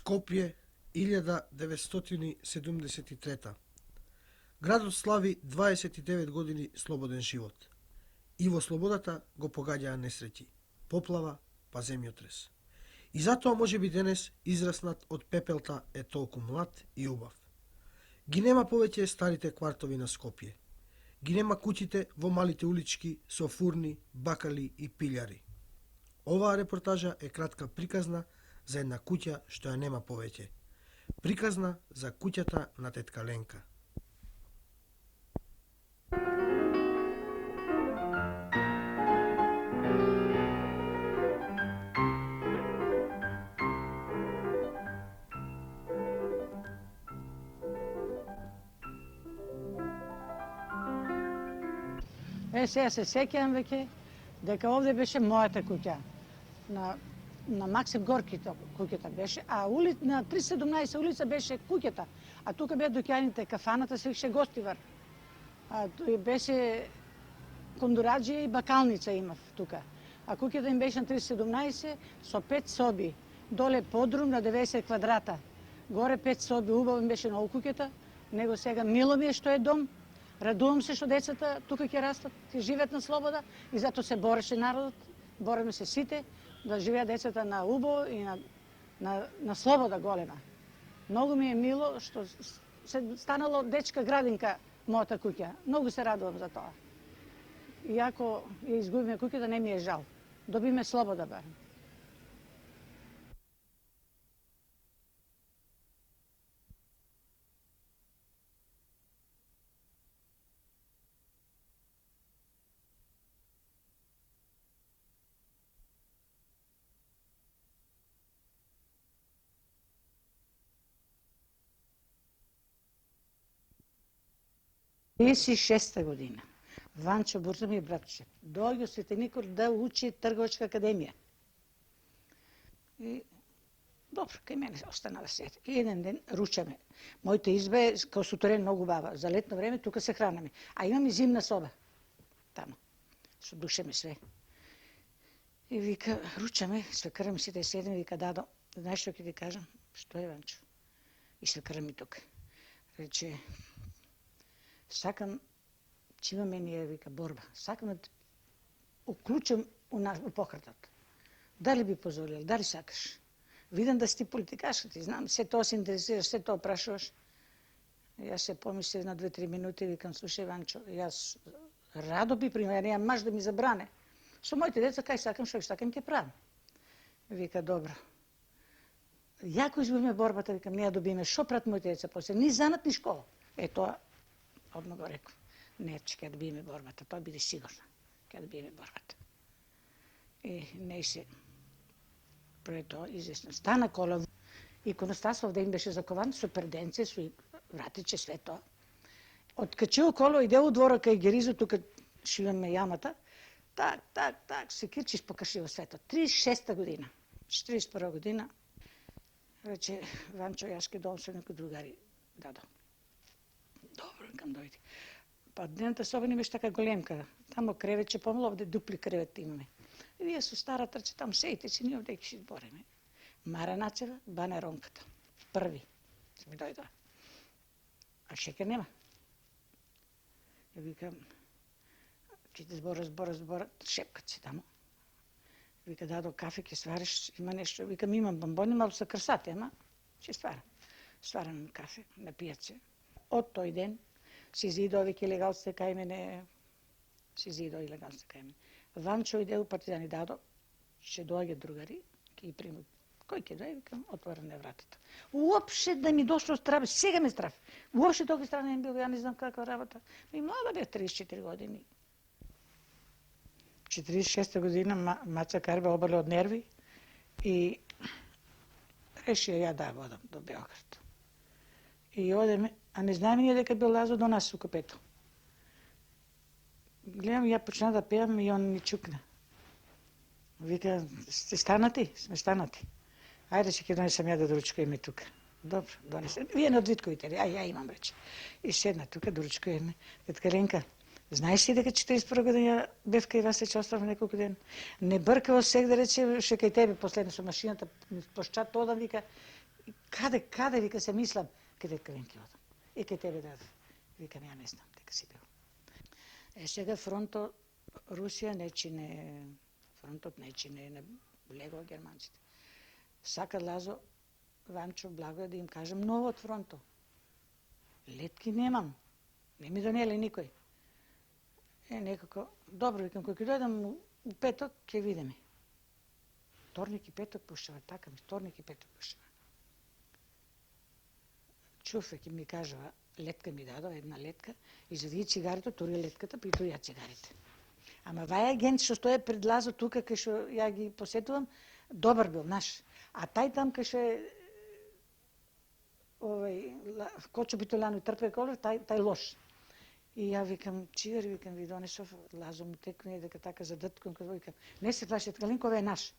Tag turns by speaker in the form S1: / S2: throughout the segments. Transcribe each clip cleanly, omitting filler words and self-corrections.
S1: Скопје, 1973. Градот слави 29 години слободен живот. И во слободата го погаѓаа несреќи, поплава, па земјотрес. И затоа може би денес израснат од пепелта е толку млад и убав. Ги нема повеќе старите квартови на Скопје. Ги нема куќите во малите улички со фурни, бакали и пилјари. Оваа репортажа е кратка приказна за една куќа што ја нема повеќе. Приказна за куќата на тетка Ленка.
S2: Сега се сеќавам веќе дека овде беше мојата куќа. На Максим Горки куќата беше, а на 317 улица беше куќата, а тука беа доќаните, кафаната се викаше Гостивар. А тој беше кондураџија и бакалница имав тука. А куќата им беше на 317 со 5 соби, доле подрум на 90 квадрата. Горе 5 соби, убаво им беше многу куќата. Него сега мило ми е што е дом. Радувам се што децата тука ќе растат, ќе живеат на слобода и затоа се бореше народот, бореме се сите да живеат децата на убаво и на слобода голема. Многу ми е мило што се станало дечка градинка мојата куќа. Многу се радувам за тоа. Иако ја изгубиме куќата, не ми е жал. Добиме слобода барем. Шеста година. Ванчо Бурза ми е братче. Дојде Свети Никол да учи трговачка академија. И добро, кај мене остана да седи. И еден ден ручаме. Мојата изба е као сутерен многу баба. За летно време тука се хранаме. А имам и зимна соба. Тамо. Со душеме све. И вика, ручаме, свекара ми сите седим, вика, Дадо, знаеш што ќе ти кажам? Што е, Ванчо? И свекара ми тука. Рече, сакам, че имаме ние, вика, борба. Сакам да те уклучам у пократот. Дали би позволил, дали сакаш? Видам да си ти политикашка, ти знам, се тоа се интересираш, се тоа прашуваш. Јас се помислив на 2-3 минути, викам, слушај, Ванчо, јас радо би пример, немам маж да ми забране. Со моите деца, кај сакам, што сакам, ќе правам. Вика, добро. Јако изгубиме борбата, викам, не ја добиме, шо прат моите деца после, ни занат, ни школа. Е, тоа одма го реков. Не, че ќе добиеме борбата, тоа биде сигурно. Ќе добиеме борбата. И не се пред тоа известно. Стана коло иконостасов да им беше закован со перденце, со вратиче, све тоа. Откачил коло, иде у двора кај Геризо, тука шиваме јамата. Так, се кирчиш по кашиво свето. 36-та година. 41 година. Рече, Ванчо, јас ке дом со некои другари. Дадо. Добро, кам дојде. Па дневната соба не беше така големка. Тамо креветче помало, овде дупли кревет имаме. И вие со старата рече, там сеите си, ние овде ќе се избориме. Мара Начева, Бана Ронката. Први. Се ми дојдоа. А шекер нема. И викам, ќе те збора, шепкат се тамо. Вика, Дадо, кафе ќе свариш, има нешто. Викам, имам бомбони, мало са крсати, ама ќе сварам. Сварам кафе, напијат се. Од тој ден се изидоа веќе илегалците кај мене, се изидоа илегалците кај мене. Ванчо иде у партизани, Дадо, ќе доаѓа другари, ќе ги примат. Кој ќе дојде, викам, отворена вратата. Уопште да ми дошло страв, сега ме страв. Уопште толку страв не бил, ја не знам каква работа. Ми млада бе, 34 години. 46 година Маца Карбе оболе од нерви и реши ја да водам до Београд. И одеме, а не знаеме ние дека бил Лазо до нас у купето. Гледам, ја почна да пеам и он ни чукна. Вика, сте станати? Сме станати. Ајде ќе донесам ја да доручкуваме тука. Добро, донесем. Вие на Двитковите, ја имам рече. И седна тука, доручкуваме. Тетка Ленка, знаеш ли дека 41 година бев кај вас, ќе оставам неколку ден? Не бъркало сек да рече, ше кај тебе последно со машината, пошчат одам, вика, Каде, вика, се мислам, каде Каленки одам. И кај тебе да, викам, ја не знам дека си бил. Сега фронтот Русија не чине, фронтот не чине, не лего германците. Сака Лазо Ванчо Благо да им кажем ново од фронто. Летки немам, не ми донеле никој. Некако, добро, викам, кој ќе дојдам у петок, ќе видиме. Вторник и петок пушава, така ми, вторник и петок пушава. Чуфе ќе ми кажува, летка ми дадо, една летка, и завие цигарето, тури летката, притоа ја цигарите. Ама вај агент што стои пред Лазо тука, кај што ја ги посетувам, добар бил, наш. А тај там кај што Кочо Битоляно и Трпе Колев, тај лош. И ја викам, чивер, викам, ви донесов, Лазо му текне, дека така за дътком, кога викам, не се плашите, Калинкове е наш.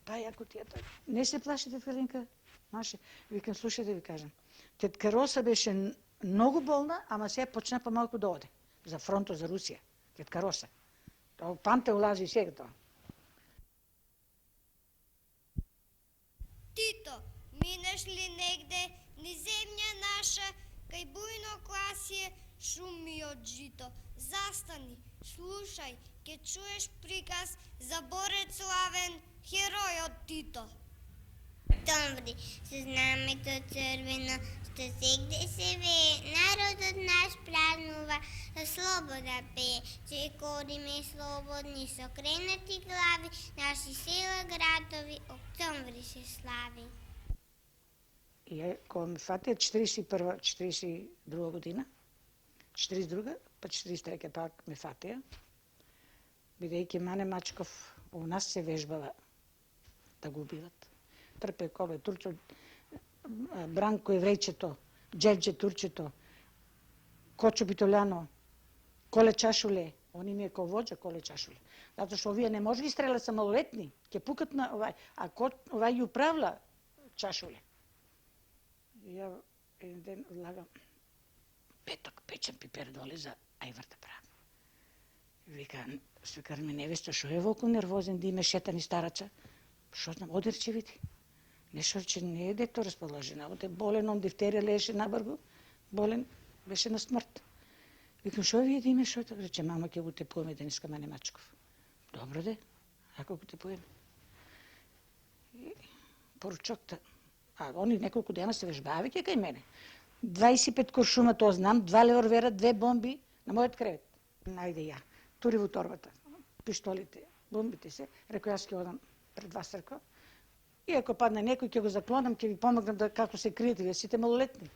S2: Тај ја кутијата, не се плашите, Калинка, наше. Викам, слушайте, ви кажам, тетка Роса беше многу болна, ама сега почна помалку да оде. За фронто, за Русија. Тетка Роса. Тоа памте улази сега тоа.
S3: Тито, минеш ли негде низ земја наша, кај бујно класие, шуми од жито? Застани, слушај, ке чуеш приказ за борец славен, херојот Тито.
S4: Октомври, со знамето црвено, што сегде се вее, народот наш празнува, слобода пее, че кориме слободни, со кренати глави, наши села, градови, октомври се слави.
S2: И кога ме фатија 41 42 година, 42 па 43 пак ме фатија, бидејќи Мане Мачков у нас се вежбала да го убиват. Трпе Коле, Турчо, Бранко Еврејчето, Джевџе Турчето, Кочо Битоляно, Коле Чашуле, они ми е ко воđа Коле Чашуле. Затоа што овие не може ги стрелат са малолетни, ќе пукат на овај, а овај ги управла Чашуле. И ја еден ден одлагам, петок печем пипердоли за ајвар да правам. Вика, свекар ме невеста, шо е волку нервозен да име шетани старача? Шо знам, одер ќе види. Нешто че не е дето расположена, оде болен, он дифтерија лежеше на бргу, болен, беше на смрт. Викам, шо вие да име шо? Рече, мама, ќе го тепуваме денеска Мане Мачков. Добро де, ако го тепуваме. Поручокта, а они неколку дена се вежбавајќи кај мене. 25 куршума, тоа знам, 2 леворвера, 2 бомби на мојот кревет. Најде ја, тури во торбата, пиштолите, бомбите се, рекој, јас ќе одам пред вас, рекој. И ако падне некој, ќе го заклонам, ќе ви помогнам да како се криете, вие сите малолетни.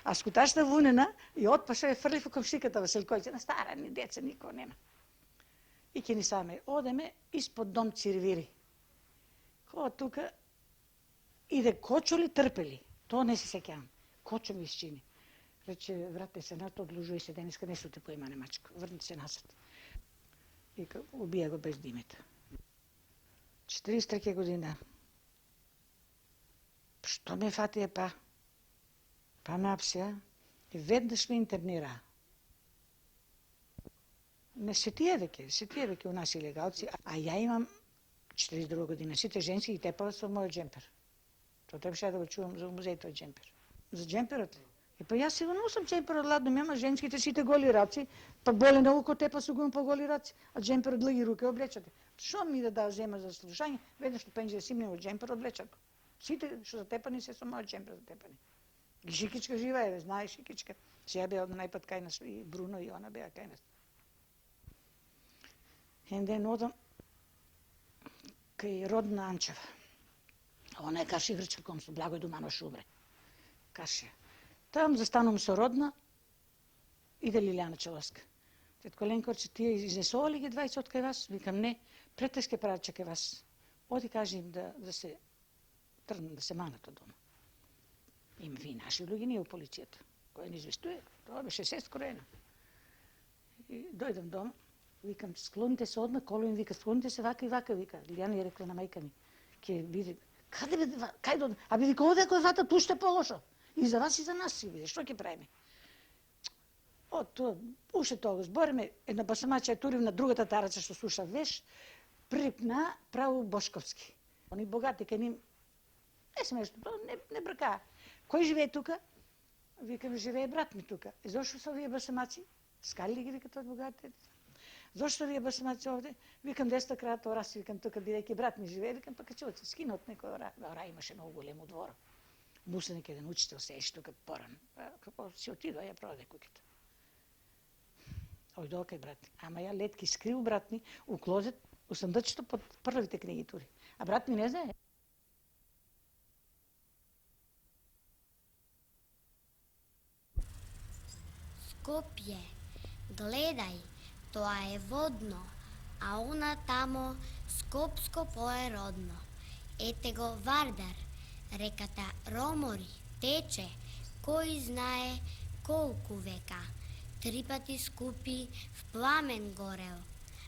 S2: А скуташта вунена и отпаша ја фрли во комшиката Василковиќа, на стара, ни деца, никој нема. И ќе ни саме одеме испод дом Цирвири. Кога тука иде Кочо ли Трпели? Тоа не се сеќавам. Кочо ми исчини. Рече, врате се нато, одлужуј се денеска, не суте по Мане Мачков. Врни се назад. И убија го без димета. 43 година. Што ме фатија па? Па ме апсија и веднаш ме интернира. Не се тие веќе у нас илегалци, а ја имам 42 година. Сите женски ги тепала со мојот джемпер. Тоа требаше да го чувам за музејот джемпер. За джемперот ли? И па јас си го носам джемперот ладно, ама женските сите голи раци, па боле многу ко тепа со гум по голи раци, а джемперот длги руке облечате. Што ми да зема за слушање? Веднаш на пенџер симне во джемпер облечат. Сите што затепани се со мојот джемпер затепани. И Шикичка жива е, знаеш Шикичка. Сега беа најпат кај нас и Бруно и она беа кај нас. Еден ден одам кај Родна Анчева. Она е каши врчка ком со Благој Думано Шубре. Кашија. Там застанувам со Родна, иде Лилјана Челоска. Тетко Ленкорче, тие изнесували ги 20 од кај вас? Викам, не, претеска прача кај вас. Оди кажи им да се тргнат, да се манат од дома. Има ви наши луѓе, ние у полицијата. Кој не известуе, тоа беше 6 кроена. И дојдам дома, викам, склоните се одма, Коло им вика, склоните се вака и вака, вика. Лилјана ја рекла на мајка ми, ке биде, каде бе, кај додам? Абе вика, оде кој вата туште полошо. И за вас и за нас си биде, што ќе правиме? Од тоа, уште тоа го збориме, една басамача ја турив на другата тараца што слуша веш, припна право Бошковски. Они богати, кај ним Е смешно, то не брка. Кој живее тука? Викам, живее брат ми тука. И зошто са овие басамаци? Скали ли ги викат од богатите? Зошто вие басамаци овде? Викам, 10 крат орас, викам, тука бидејќи брат ми живее, викам, па качуват се скина од некој ора. Ора имаше многу големо двор. Мусеник еден учител се еш тука поран. Како си отидува, ја продаде куќата. Ој докај брат ми. Ама ја летки скрил брат ми у клозет, у сандачето под првите книги тури. А брат ми не знае.
S4: Скопје, гледај, тоа е водно, а она тамо скопско пое родно. Ете го Вардар, реката ромори, тече, кој знае колку века. 3 пати скупи в пламен горел.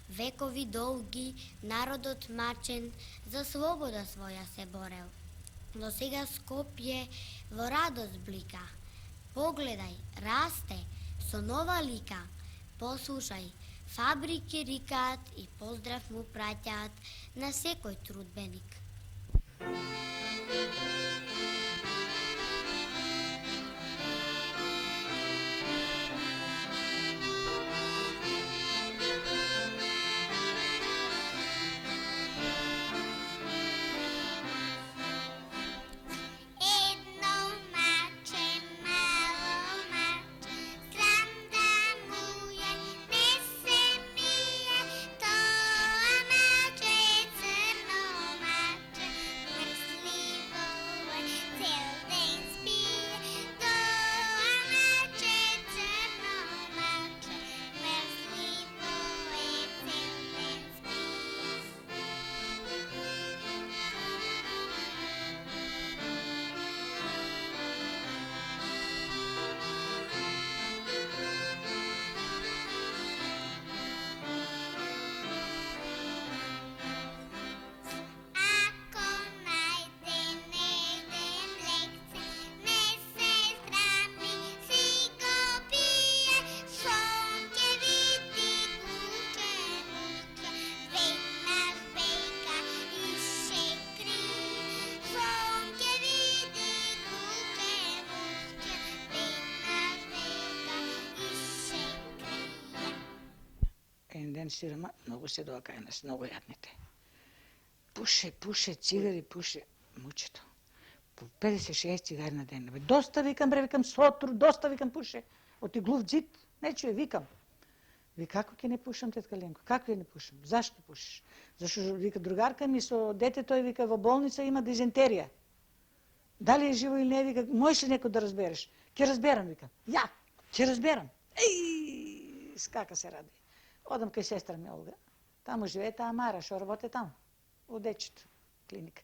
S4: Векови долги, народот мачен, за слобода своја се борел. Но сега Скопје во радост блика. Погледај, расте, со нова лика. Послушај, фабрики рикаат и поздрав му праќаат на секој трудбеник.
S2: Ден сирома, многу се доака нас, многу јадните. Пуше, цигари, пуше, мучето. По 50-60 цигари на ден. Доста викам, викам, сотру, доста викам, пуше. Оти глув дзид, не чуе, викам. Ви како ќе не пушам, тетка Ленко? Како ќе не пушам? Зашто пушиш? Зашто, вика, другарка ми со детето, вика, во болница има дизентерија. Дали е живо или не, вика, можеш ли некој да разбереш? Ќе разберам, викам. Ја, ќе разберам. Еј, скака се ради. Одам кај сестра ми Олга. Таму живее таа Мара, што работи таму, у дечето клиника.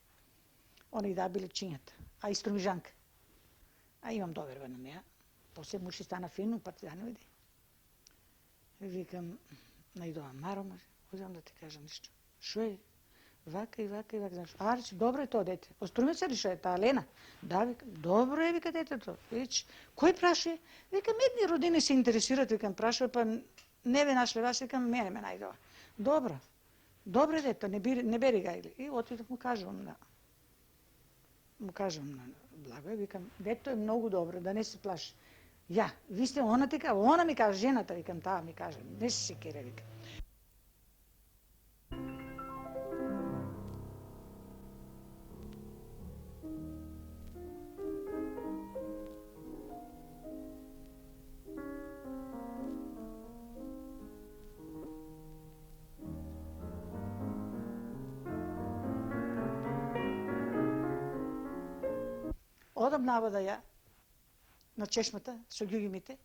S2: Они да били чинјата, а исто ми жанка. А имам доверба на неа. После муши стана фину, партизани види. Викам, најдова Маро, одам да ти кажам нешто. Шо е? Вака и вака и вака. Знаеш, рече, добро е тоа дете. Оструме се ли шо е таа Лена? Да, вика, добро е, вика детето. Вич, кој прашува? Викам, едни родини се интересират, викам, прашува, па не ве нашле вас, викам, мене ме најдова. Добро. Добро е дето, не бери га или. И отидов му кажувам на Благој, викам, дето е многу добро, да не се плаши. Ја, ви сте она така, она ми каже, жената, викам, таа ми каже, не се секире, викам. Одам навода ја на чешмата со ѓуѓумите.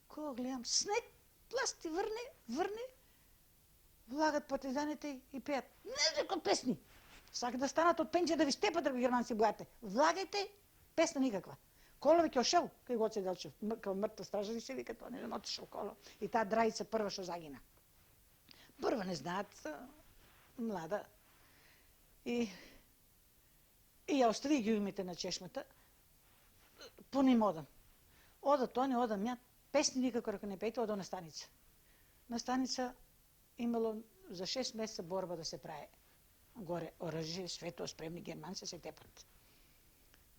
S2: Кога гледам, снег, пласти, врне, влагат партизаните и пеат. Некој песни. Сака да станат од пенџа да ви степат, драги германци бојате. Влагајте, песна никаква. Коло веќе ошел, кај Гоце Делчев, као мртва стражари се вика тоа, не знам, отишел Коло. И таа драјица прва што загина. Прва не знаат, млада. И ја остави ѓуѓумите на чешмата, по ним одам. Одат они, одам ја, песни никако рако не пејте, одам на станица. На станица имало за 6 месеца борба да се прави. Горе оръжие, свето, спремни германци се тепат.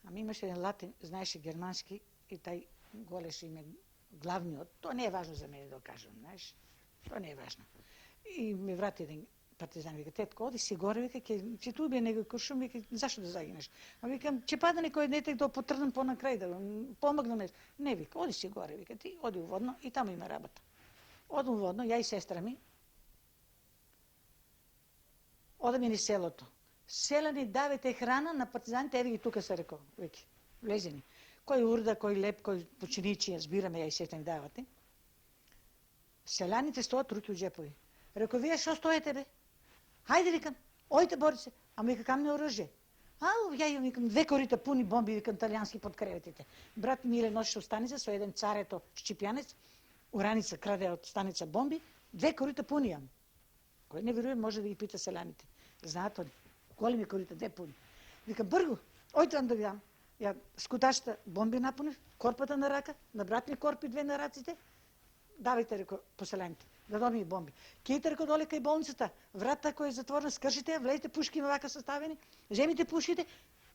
S2: Ами имаше еден латин, знаеше германски и тај голеше име главниот. Тоа не е важно за мене да го кажам, знаеш. Тоа не е важно. И ме врати еден партизан, вика, тетко, оди си горе, вика, ќе ти убие некој куршум, вика, зашто да загинеш? А викам, ќе падне некој дете да потрнам понакрај, да помогнам нещо. Не, вика, оди си горе, вика, ти оди у водно и таму има работа. Одам у водно, ја и сестра ми, одаме ни селото. Селани давете храна на партизаните, еви ги тука се рекол, веќе, влезени. Кој урда, кој леп, кој починичи, збираме, ја и сестра ми давате. Селяните стоат руки у джепови. Рекол, вие што стоите, бе? Хајде, викам, ојте, бори се. Ама вика, камне оръжие. Ја имам, викам, 2 корита пуни бомби, викам, италијански под креветите. Брат Миле носи од станица со еден царето шчипјанец, ураница краде од станица бомби, 2 корита пуни јам. Кој не веруе, може да ги пита селяните. Знаат они, големи корита, 2 пуни. Викам, бргу, ојте да ви дам. Ја скутачта бомби напунив, корпата на рака, на брат ми корпи 2 на раците, давайте, реко, поселените, да доби бомби. Кејте, реко, доле кај болницата, вратата која е затворена, скршите ја, влезете, пушки има вака составени, земите пушките,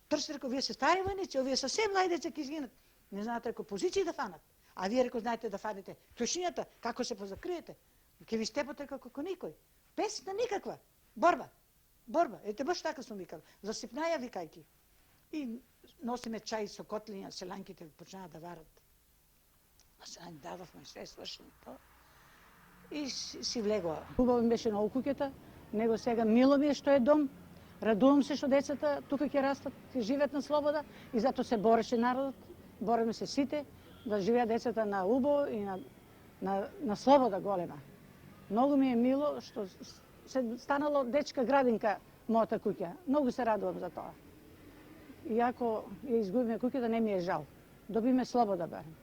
S2: трсите, реко, вие се стари војници, овие съвсем млади деца ќе изгинат. Не знаете, реко, позиции да фанат. А вие, реко, знаете да фанете клучињата, како се позакриете. Ќе ви степат, реко, како никој. Песна никаква. Борба. Борба. Ете, баш така сум викал. Засипнаја викајки. И носиме чај со котлиња, селанките почнаа да варат. А сега дадовме све свршено тоа. И си влегува. Хубаво ми беше на куќата, него сега мило ми е што е дом. Радувам се што децата тука ќе растат, ќе живеат на слобода и затоа се бореше народот. Бориме се сите да живеат децата на убо и на слобода голема. Многу ми е мило што се станало дечка градинка мојата куќа. Многу се радувам за тоа. Иако ја изгубиме куќата, не ми е жал. Добиме слобода барем.